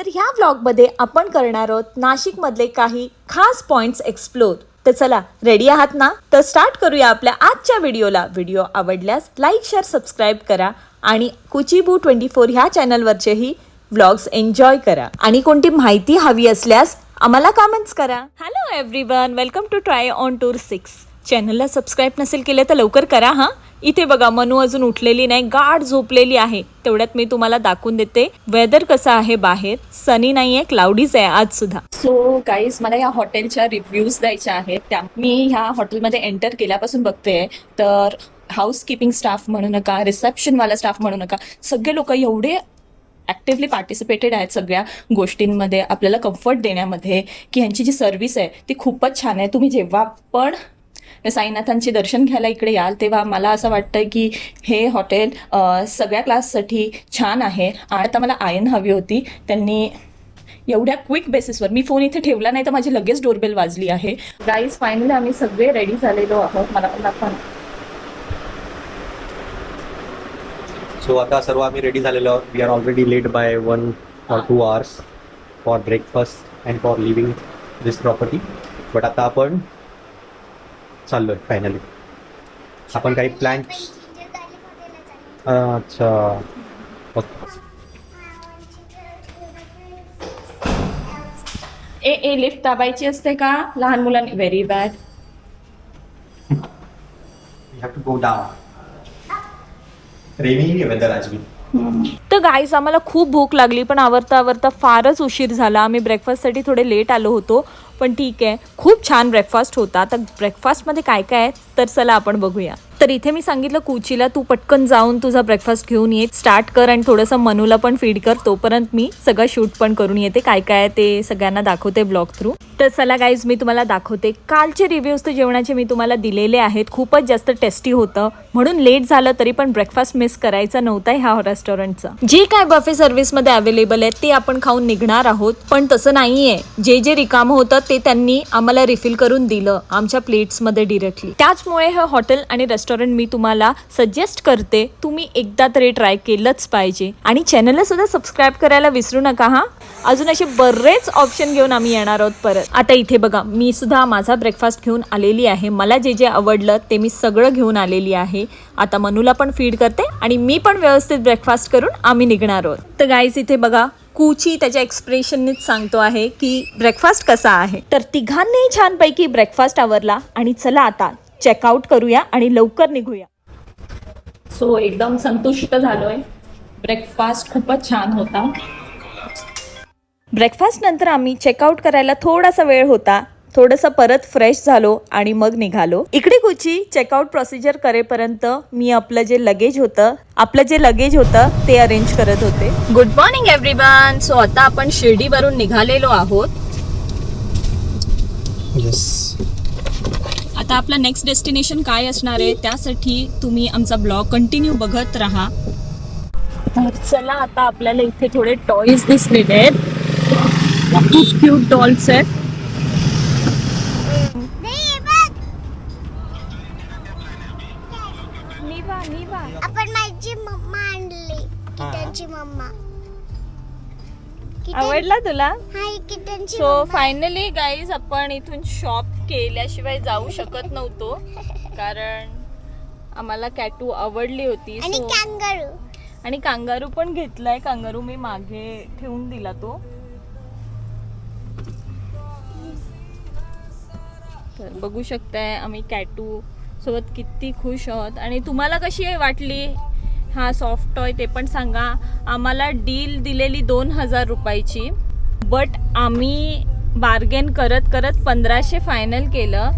तर ह्या व्लॉगमध्ये आपण करणार आहोत नाशिकमधले काही खास पॉइंट्स एक्सप्लोर. तर चला, रेडी आहात ना? तर स्टार्ट करूया आपल्या आजच्या व्हिडिओला. व्हिडिओ आवडल्यास लाईक, शेअर, सबस्क्राईब करा आणि कुचीबू24 ह्या चॅनलवरचेही व्लॉग्स एन्जॉय करा. आणि कोणती माहिती हवी असल्यास आम्हाला कमेंट्स करा. Hello everyone, welcome to try on tour 6. चॅनलला सबस्क्राईब नसेल केलं तर लवकर करा हां. इथे बघा, मनू अजून उठलेली नाही, गाढ झोपलेली आहे. तेवढ्यात मी तुम्हाला दाखवून देते वेदर कसं आहे बाहेर. सनी नाही आहे, क्लाउडीज आहे आज सुद्धा. सो गाईज, मला या हॉटेलच्या रिव्ह्यूज द्यायच्या आहेत. त्या मी ह्या हॉटेलमध्ये एंटर केल्यापासून बघते तर हाऊसकीपिंग स्टाफ म्हणू नका, रिसेप्शनवाला स्टाफ म्हणू नका, सगळे लोक एवढे ॲक्टिव्हली पार्टिसिपेटेड आहेत सगळ्या गोष्टींमध्ये, आपल्याला कम्फर्ट देण्यामध्ये, की ह्यांची जी सर्व्हिस आहे ती खूपच छान आहे. तुम्ही जेव्हा पण साईनाथांचे दर्शन घ्यायला इकडे याल तेव्हा मला असं वाटतं की हे हॉटेल सगळ्या क्लाससाठी छान आहे. आता मला आयन हवी होती, त्यांनी एवढ्या क्विक बेसिसवर, मी फोन इथे ठेवला नाही तर माझी लगेच डोरबेल वाजली आहे. गाईज, फायनली आम्ही सगळे रेडी झालेलो आहोत. मला पण दाखवा. सो आता सर्व आम्ही रेडी झालेलो आहोत. We are already late by 1 or 2 hours for breakfast and for leaving this property. But आता आपण चाललोय फायनली. आपण काही प्लॅन. अच्छा, ए लिफ्ट दाबायची असते का लहान मुलांनी? Very bad. We have to go down. Rainy weather आज बी. तर गाईज, आम्हाला खूप भूक लागली पण आवरता आवरता फारच उशीर झाला. आम्ही ब्रेकफास्टसाठी थोडे लेट आलो होतो, पण ठीक आहे, खूप छान ब्रेकफास्ट होता. तर ब्रेकफास्टमध्ये काय काय आहे तर चला आपण बघूया. तर इथे मी सांगितलं कुचीला, तू पटकन जाऊन तुझा ब्रेकफास्ट घेऊन ये, स्टार्ट कर आणि थोडंसं मनूला पण फीड कर. तोपर्यंत मी सगळं शूट पण करून येते, काय काय आहे ते सगळ्यांना दाखवते ब्लॉग थ्रू. तर चला गाईज, मी तुम्हाला दाखवते. कालचे रिव्ह्यूज तर जेवणाचे मी तुम्हाला दिलेले आहेत. खूपच जास्त टेस्टी होतं, म्हणून लेट झालं तरी पण ब्रेकफास्ट मिस करायचा नव्हता ह्या रेस्टॉरंटचा. जे काय बफे सर्व्हिसमध्ये अवेलेबल आहे ते आपण खाऊन निघणार आहोत, पण तसं नाहीये. जे रिकामं होतं ते त्यांनी आम्हाला रिफिल करून दिलं आमच्या प्लेट्समध्ये डिरेक्टली. त्याचमुळे हे हॉटेल आणि रेस्टॉरंट मी तुम्हाला सजेस्ट करते, तुम्ही एकदा तरी ट्राय केलंच पाहिजे. आणि चॅनलला सुद्धा सबस्क्राईब करायला विसरू नका हा. अजून असे बरेच ऑप्शन घेऊन आम्ही येणार आहोत परत. आता इथे बघा, मी सुद्धा माझा ब्रेकफास्ट घेऊन आलेली आहे. मला जे आवडलं ते मी सगळं घेऊन आलेली आहे. आता मनूला पण फीड करते आणि मी पण व्यवस्थित ब्रेकफास्ट करून आम्ही निघणार आहोत. तर गाईज, इथे बघा, कुची त्याच्या एक्सप्रेशननीच सांगतो आहे की ब्रेकफास्ट कसा आहे. तर तिघांनीही छानपैकी ब्रेकफास्ट आवरला आणि चला आता चेकआउट करूया आणि लवकर निघूया. सो एकदम संतुष्ट झालोय. ब्रेकफास्ट खूपच छान होता. ब्रेकफास्ट नंतर आम्ही चेकआउट करायला थोडासा वेळ होता. थोडंसं परत फ्रेश झालो आणि मग निघालो. इकडे कुची चेकआउट प्रोसिजर करेपर्यंत मी आपलं जे लगेज होतं ते अरेंज करत होते. Good morning everyone. सो आता आपण शिर्डीवरून निघालेलो आहोत. आता आपलं नेक्स्ट डेस्टिनेशन काय असणार आहे त्यासाठी तुम्ही आमचा ब्लॉग कंटिन्यू बघत राहा. तर चला, आता आपल्याला इथे थोडे टॉयज दिसलेले आहेत. खूप क्यूट डॉल्स आहेत. आपण माझी मम्मा आणली, किटनची मम्मा. आवडला तुला? हाय, किटनची. सो फायनली गाईज, आपण इथून शॉप केल्याशिवाय जाऊ शकत नव्हतो कारण आम्हाला कॅटू आवडली होती. आणि कॅंगारू. आणि कांगारू पण घेतलाय. कांगारू मी मागे ठेवून दिला तो. तर बघू शकताय आम्ही कॅटू सोबत किती खुश आहोत. आणि तुम्हाला कशी वाटली हा सॉफ्ट टॉय ते पण सांगा. आम्हाला डील दिलेली 2000 रुपयाची, बट आम्ही बार्गेन करत 1500 फायनल केलं.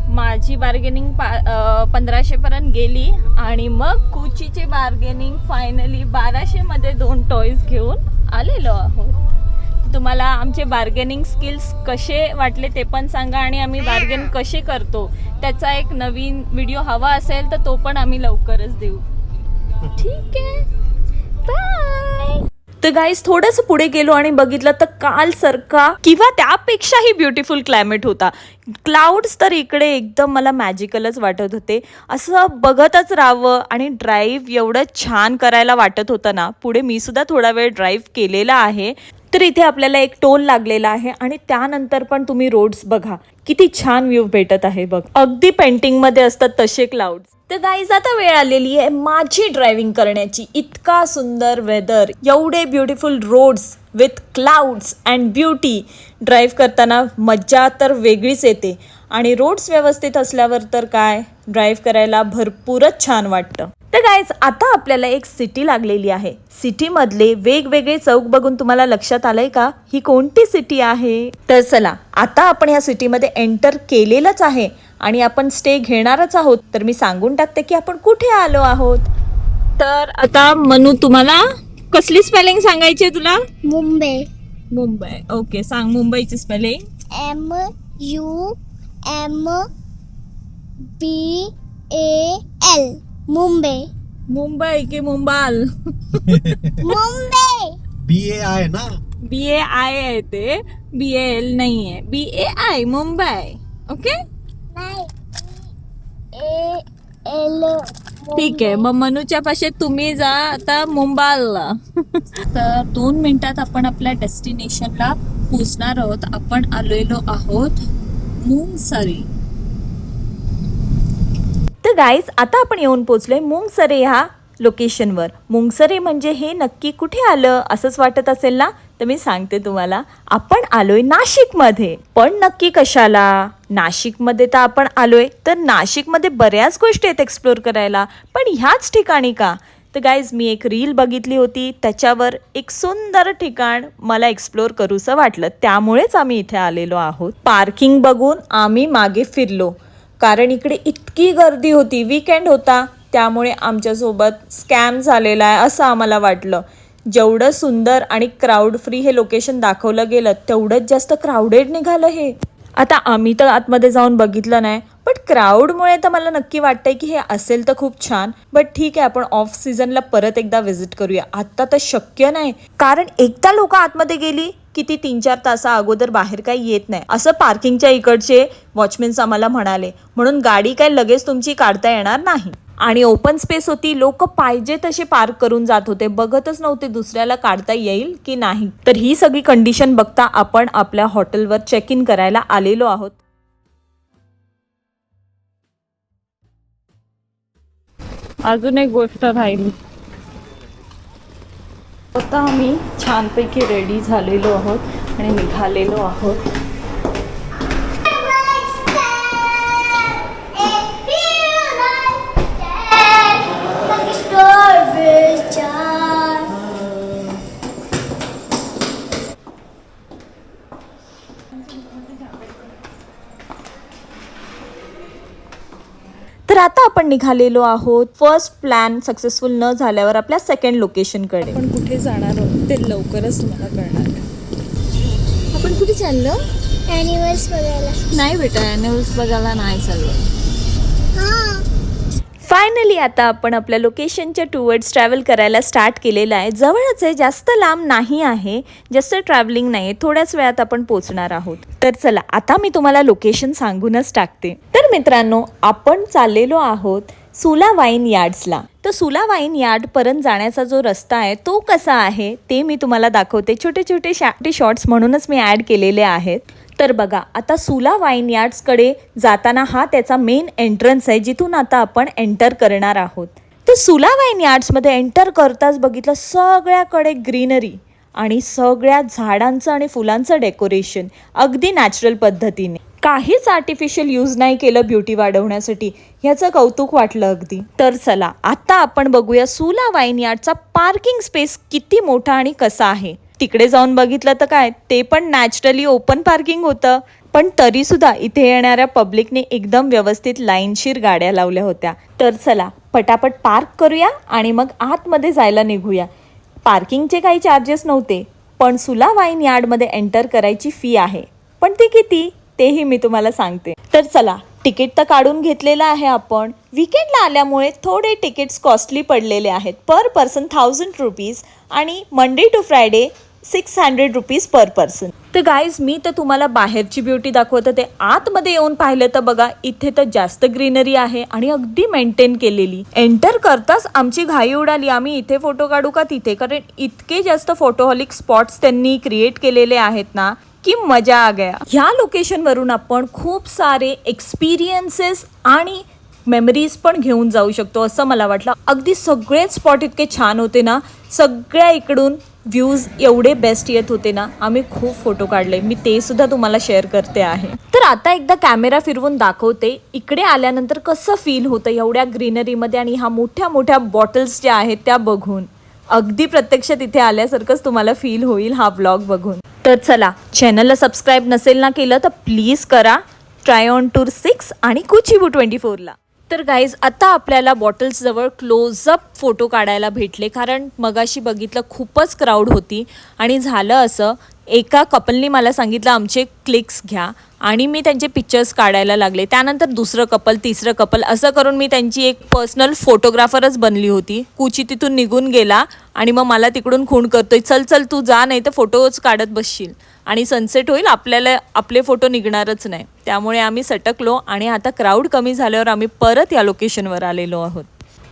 माझी बार्गेनिंग 1500 पर्यंत गेली आणि मग कुचीचे बार्गेनिंग फायनली 1200 मध्ये 2 टॉयज घेऊन आलेलो आहोत. तुम्हाला आमचे बार्गेनिंग स्किल्स कसे वाटले ते पण सांगा आणि आम्ही बार्गेन कसे करतो त्याचा एक नवीन व्हिडिओ हवा असेल तर तो पण आम्ही लवकरच देऊ. ठीक आहे, बाय. तर गाईज, थोडंसं पुढे गेलो आणि बघितलं तर काल सारखा किंवा त्यापेक्षाही ब्युटिफुल क्लायमेट होता. क्लाउड्स तर इकडे एकदम मला मॅजिकलच वाटत होते. असं बघतच राहावं आणि ड्राईव्ह एवढं छान करायला वाटत होतं ना. पुढे मी सुद्धा थोडा वेळ ड्राईव्ह केलेला आहे. तर इथे आपल्याला एक टोल लागलेला आहे आणि त्यानंतर पण तुम्ही रोड्स बघा, किती छान व्ह्यू भेटत आहे बघ. अगदी पेंटिंग मध्ये असतात तसे क्लाउड्स. तर गाईज आता वेळ आलेली आहे माझी ड्रायव्हिंग करण्याची. इतका सुंदर वेदर, एवढे beautiful roads with clouds and beauty. Drive करताना मज्जा तर वेगळीच येते आणि रोड्स व्यवस्थित असल्यावर तर काय ड्राईव्ह करायला भरपूरच छान वाटतं. तर गाईज आता आपल्याला एक सिटी लागलेली आहे. सिटीमधले वेगवेगळे चौक बघून तुम्हाला लक्षात आलंय का ही कोणती सिटी आहे? तर चला आता आपण ह्या सिटीमध्ये एंटर केलेलंच आहे आणि आपण स्टे घेणारच आहोत. तर मी सांगून टाकते की आपण कुठे आलो आहोत. तर आता मनू तुम्हाला कसली स्पेलिंग सांगायची तुला? मुंबई. मुंबई. ओके, सांग मुंबईची स्पेलिंग. MUMBAL. मुंबई. मुंबई की मुंबाल? मुंबई. BAI ना. BAI आहे ते, BAL नाही आहे. BAI मुंबई. ओके नाही. AL. ठीक आहे. मग मनूच्या पाशी तुम्ही जा आता मुंबालला. तर 2 मिनिटात आपण आपल्या डेस्टिनेशनला पोहोचणार आहोत. आपण आलेलो आहोत मुंगसरी. तर गाईज आता आपण येऊन पोहोचलोय मुंगसरे ह्या लोकेशनवर. मुंगसरे म्हणजे हे नक्की कुठे आलं असंच वाटत असेल ना? तर मी सांगते तुम्हाला, आपण आलोय नाशिकमध्ये. पण नक्की कशाला? नाशिकमध्ये तर आपण आलोय तर नाशिकमध्ये बऱ्याच गोष्टी आहेत एक्सप्लोर करायला, पण ह्याच ठिकाणी का? तर गाईज मी एक रील बघितली होती, त्याच्यावर एक सुंदर ठिकाण मला एक्सप्लोर करूसं वाटलं, त्यामुळेच आम्ही इथे आलेलो आहोत. पार्किंग बघून आम्ही मागे फिरलो, कारण इकडे इतकी गर्दी होती. वीकेंड होता, त्यामुळे आमच्यासोबत स्कॅम झालेला आहे असं आम्हाला वाटलं. जेवढं सुंदर आणि क्राऊड फ्री हे लोकेशन दाखवलं गेलं तेवढंच जास्त क्राऊडेड निघालं हे. आता आम्ही तर आतमध्ये जाऊन बघितलं नाही, बट क्राऊडमुळे तर मला नक्की वाटतंय की हे असेल तर खूप छान. बट ठीक आहे, आपण ऑफ सीझनला परत एकदा व्हिजिट करूया. आत्ता तर शक्य नाही, कारण एकदा लोक आतमध्ये गेली की ती 3-4 तासा अगोदर बाहेर काही येत नाही असं पार्किंगच्या इकडचे वॉचमॅन्स आम्हाला म्हणाले. म्हणून गाडी काय लगेच तुमची काढता येणार नाही. आणि ओपन स्पेस होती, लोक पाहिजे तसे पार्क करून जात होते, बघतच नव्हते दुसऱ्याला काढता येईल की नाही. तर ही सगळी कंडिशन बघता आपण आपल्या हॉटेलवर चेक इन करायला आलेलो आहोत. अजून एक गोष्ट राहिली. आता आम्ही छानपैकी रेडी झालेलो आहोत आणि निघालेलो आहोत. तर आता आपण निघालेलो आहोत फर्स्ट प्लॅन सक्सेसफुल न झाल्यावर आपल्या सेकंड लोकेशनकडे. आपण कुठे जाणार आहोत ते लवकरच तुम्हाला कळणार आहे. आपण कुठे चाललो? ॲनिमल्स बघायला. नाही बेटा, ॲनिमल्स बघायला नाही चाललो. हां. फायनली आता आपण आपल्या लोकेशनच्या टुवर्ड्स ट्रॅव्हल करायला स्टार्ट केलेलं आहे. जवळच आहे, जास्त लांब नाही आहे, जास्त ट्रॅव्हलिंग नाही आहे, थोड्याच वेळात आपण पोहोचणार आहोत. तर चला आता मी तुम्हाला लोकेशन सांगूनच टाकते. तर मित्रांनो, आपण चाललेलो आहोत सुला वाईन यार्ड्सला. तर सुला वाईन यार्ड पर्यंत जाण्याचा जो रस्ता आहे तो कसा आहे ते मी तुम्हाला दाखवते. छोटे छोटे शॉर्ट्स म्हणूनच मी ॲड केलेले आहेत. तर बघा, आता सुला वाईन यार्ड्सकडे जाताना हा त्याचा मेन एंट्रन्स आहे, जिथून आता आपण एंटर करणार आहोत. तर सुला वाईन यार्ड्समध्ये एंटर करताच बघितलं सगळ्याकडे ग्रीनरी आणि सगळ्या झाडांचं आणि फुलांचं डेकोरेशन अगदी नॅचरल पद्धतीने. काहीच आर्टिफिशियल यूज नाही केलं ब्युटी वाढवण्यासाठी. ह्याचं कौतुक वाटलं अगदी. तर चला आता आपण बघूया सुला वाईन यार्डचा पार्किंग स्पेस किती मोठा आणि कसा आहे. तिकडे जाऊन बघितलं तर काय, ते पण नॅचरली ओपन पार्किंग होतं, पण तरीसुद्धा इथे येणाऱ्या पब्लिकने एकदम व्यवस्थित लाईनशीर गाड्या लावल्या होत्या. तर चला पटापट पार्क करूया आणि मग आतमध्ये जायला निघूया. पार्किंगचे काही चार्जेस नव्हते, पण सुला वाईन यार्डमध्ये एंटर करायची फी आहे. पण ती किती तेही मी तुम्हाला सांगते. तर चला, तिकीट तर काढून घेतलेलं आहे आपण. वीकेंडला आल्यामुळे थोडे तिकीट्स कॉस्टली पडलेले आहेत. पर पर्सन 1000 रुपीज आणि Monday to Friday 600 rupees per person. तर गाईज मी तर तुम्हाला बाहेरची ब्युटी दाखवत होते, आतमध्ये येऊन पाहिलं तर बघा इथे तर जास्त ग्रीनरी आहे आणि अगदी मेंटेन केलेली. एंटर करताच आमची घाई उडाली, आम्ही इथे फोटो काढू का तिथे, कारण इतके जास्त फोटोहॉलिक स्पॉट्स त्यांनी क्रिएट केलेले आहेत ना की मजा आ गया. ह्या लोकेशनवरून आपण खूप सारे एक्सपिरियन्सेस आणि मेमरीज पण घेऊन जाऊ शकतो असं मला वाटलं. अगदी सगळेच स्पॉट इतके छान होते ना, सगळ्या इकडून व्ह्यूज एवढे बेस्ट येत होते ना, आम्ही खूप फोटो काढले. मी ते सुद्धा तुम्हाला शेअर करते आहे. तर आता एकदा कॅमेरा फिरवून दाखवते इकडे आल्यानंतर कसं फील होतं एवढ्या ग्रीनरीमध्ये आणि ह्या मोठ्या मोठ्या बॉटल्स ज्या आहेत त्या बघून. अगदी प्रत्यक्षात इथे आल्यासारखंच तुम्हाला फील होईल हा ब्लॉग बघून. तर चला, चॅनलला सबस्क्राईब नसेल ना केलं तर प्लीज करा. ट्राय ऑन टूर 6 आणि कुचीबू 24ला. तर गाईज आता आपल्याला बॉटल्स जवळ क्लोजअप फोटो काढायला भेटले, कारण मगाशी बघितलं खूपच क्राऊड होती. आणि झालं असं, एका कपलनी मला सांगितलं आमचे क्लिक्स घ्या आणि मी त्यांचे पिक्चर्स काढायला लागले. त्यानंतर दुसरं कपल, तिसरं कपल, असं करून मी त्यांची एक पर्सनल फोटोग्राफरच बनली होती. कुची तिथून निघून गेला आणि मग मला तिकडून खूण करतोय, चल चल तू जा, नाही तर फोटोच काढत बसशील आणि सनसेट होईल, आपल्याला आपले फोटो निघणारच नाही. त्यामुळे आम्ही सटकलो आणि आता क्राऊड कमी झाल्यावर आम्ही परत या लोकेशनवर आलेलो आहोत.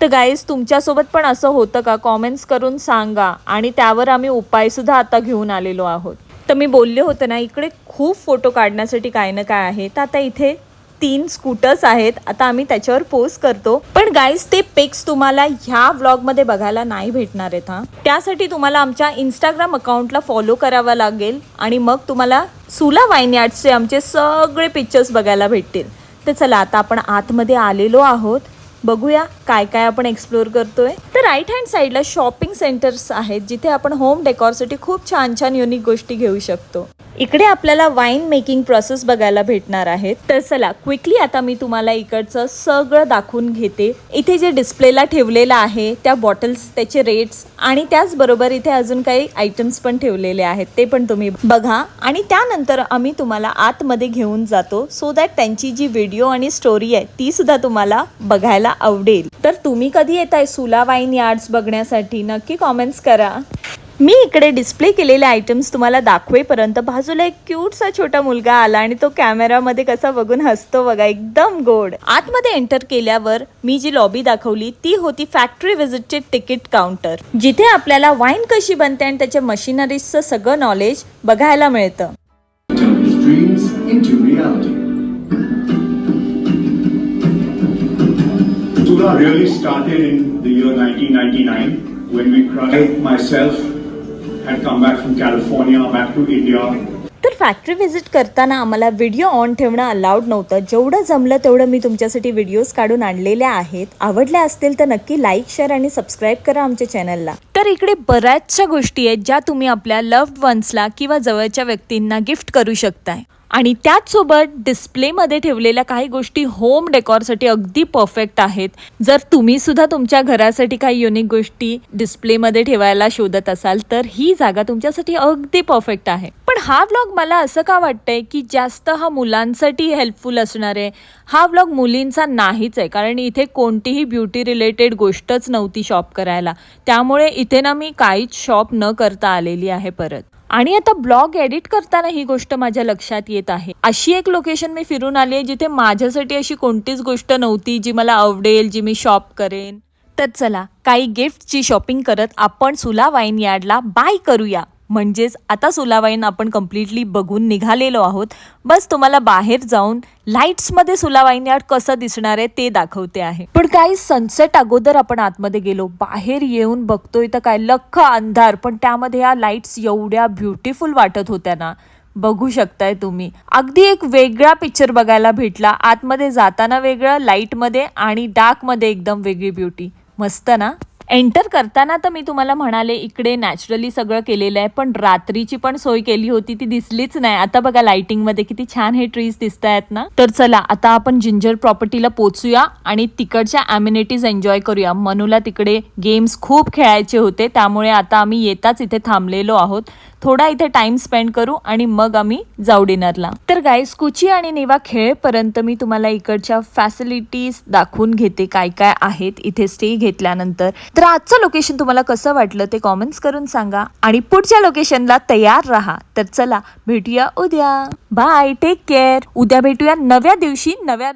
तर गाईज तुमच्यासोबत पण असं होतं का, कॉमेंट्स करून सांगा आणि त्यावर आम्ही उपायसुद्धा आता घेऊन आलेलो आहोत. तर मी बोलले होते ना इकडे खूप फोटो काढण्यासाठी काय ना काय आहे, तर आता इथे 3 स्कूटर्स आहेत, आता आम्ही त्याच्यावर पोस्ट करतो. पण गाईज ते पिक्स तुम्हाला ह्या व्लॉगमध्ये बघायला नाही भेटणार आहेत हां. त्यासाठी तुम्हाला आमच्या इंस्टाग्राम अकाउंटला फॉलो करावं लागेल आणि मग तुम्हाला सुला वाईन यार्ड्सचे आमचे सगळे पिक्चर्स बघायला भेटतील. तर चला आता आपण आतमध्ये आलेलो आहोत, बघूया काय काय आपण एक्सप्लोअर करतोय. तर राईट हँड साईडला शॉपिंग सेंटर्स आहेत जिथे आपण होम डेकॉरसाठी खूप छान छान युनिक गोष्टी घेऊ शकतो. इकडे आपल्याला वाईन मेकिंग प्रोसेस बघायला भेटणार आहेत. तर चला क्विकली आता मी तुम्हाला इकडचं सगळं दाखवून घेते. इथे जे डिस्प्लेला ठेवलेलं आहे त्या बॉटल्स, त्याचे रेट्स आणि त्याचबरोबर इथे अजून काही आयटम्स पण ठेवलेले आहेत, ते पण तुम्ही बघा. आणि त्यानंतर आम्ही तुम्हाला आतमध्ये घेऊन जातो सो दॅट त्यांची जी व्हिडिओ आणि स्टोरी आहे ती सुद्धा तुम्हाला बघायला आवडेल. तर तुम्ही कधी येताय सुला वाईन यार्ड्स बघण्यासाठी नक्की कॉमेंट्स करा. मी इकडे डिस्प्ले केलेले आयटम्स तुम्हाला दाखवेपर्यंत बाजूला एक क्यूटसा छोटा मुलगा आला आणि तो कॅमेरामध्ये कसा बघून हसतो बघा, एकदम गोड. आतमध्ये एंटर केल्यावर मी जी लॉबी दाखवली ती होती फॅक्टरी व्हिजिटचे तिकीट काउंटर, जिथे आपल्याला वाईन कशी बनते आणि त्याच्या मशिनरीजचं सगळं नॉलेज बघायला मिळतं. Sula really started in the year 1999 when we cried myself had come back from California back to India. तर फॅक्टरी व्हिजिट करताना आम्हाला व्हिडिओ ऑन ठेवणं अलाउड नव्हतं. जेवढं जमलं तेवढं मी तुमच्यासाठी व्हिडिओज काढून आणलेल्या आहेत. आवडल्या असतील तर नक्की लाईक, शेअर आणि सबस्क्राईब करा आमच्या चॅनलला. तर इकडे बऱ्याचशा गोष्टी आहेत ज्या तुम्ही आपल्या लव्ड वन्सला किंवा जवळच्या व्यक्तींना गिफ्ट करू शकताय. आणि त्याचसोबत डिस्प्लेमध्ये ठेवलेल्या काही गोष्टी होम डेकॉरसाठी अगदी परफेक्ट आहेत. जर तुम्ही सुद्धा तुमच्या घरासाठी काही युनिक गोष्टी डिस्प्लेमध्ये ठेवायला शोधत असाल तर ही जागा तुमच्यासाठी अगदी परफेक्ट आहे. पण हा व्लॉग मला असं का वाटतंय की जास्त हा मुलांसाठी हेल्पफुल असणार आहे. हा व्लॉग मुलींचा नाहीच आहे, कारण इथे कोणतीही ब्युटी रिलेटेड गोष्टच नव्हती शॉप करायला. त्यामुळे इथे ना मी काहीच शॉप न करता आलेली आहे परत. आणि आता ब्लॉग एडिट करताना ही गोष्ट माझ्या लक्षात येत आहे. अशी एक लोकेशन मी फिरून आली आहे जिथे माझ्यासाठी अशी कोणतीच गोष्ट नव्हती जी मला आवडेल, जी मी शॉप करेन. तर चला काही गिफ्टची शॉपिंग करत आपण सुला वाईन यार्डला बाय करूया. म्हणजेच आता सुला वाईन आपण कम्प्लिटली बघून निघालेलो आहोत. बस तुम्हाला बाहेर जाऊन लाईट्समध्ये सुला वाईन यार्ड कसं दिसणार आहे ते दाखवते आहे. पण काही सनसेट अगोदर आपण आतमध्ये गेलो. बाहेर येऊन बघतोय तर काय लख्ख अंधार, पण त्यामध्ये या लाईट्स एवढ्या ब्युटिफुल वाटत होत्या ना, बघू शकताय तुम्ही. अगदी एक वेगळा पिक्चर बघायला भेटला. आतमध्ये जाताना वेगळं, लाईटमध्ये आणि डार्कमध्ये एकदम वेगळी ब्युटी. मस्त ना. एंटर करताना तर मी तुम्हाला म्हणाले इकडे नॅचरली सगळं केलेलं आहे, पण रात्रीची पण सोय केली होती ती दिसलीच नाही. आता बघा लाइटिंगमध्ये किती छान हे ट्रीज दिसत आहेत ना. तर चला आता आपण जिंजर प्रॉपर्टीला पोहोचूया आणि तिकडच्या ॲम्युनिटीज एन्जॉय करूया. मनूला तिकडे गेम्स खूप खेळायचे होते, त्यामुळे आता आम्ही येताच इथे थांबलेलो आहोत. थोडा इथे टाइम स्पेंड करू आणि मग आम्ही जाऊ डिनरला. तर गाईस कुची आणि नेवा खेळेपर्यंत मी तुम्हाला इकडच्या फॅसिलिटीज दाखवून घेते काय काय आहेत इथे स्टे घेतल्यानंतर. तर आजचं लोकेशन तुम्हाला कसं वाटलं ते कॉमेंट्स करून सांगा आणि पुढच्या लोकेशनला तयार राहा. तर चला भेटूया उद्या. Bye, take care. उद्या भेटूया नव्या दिवशी नव्या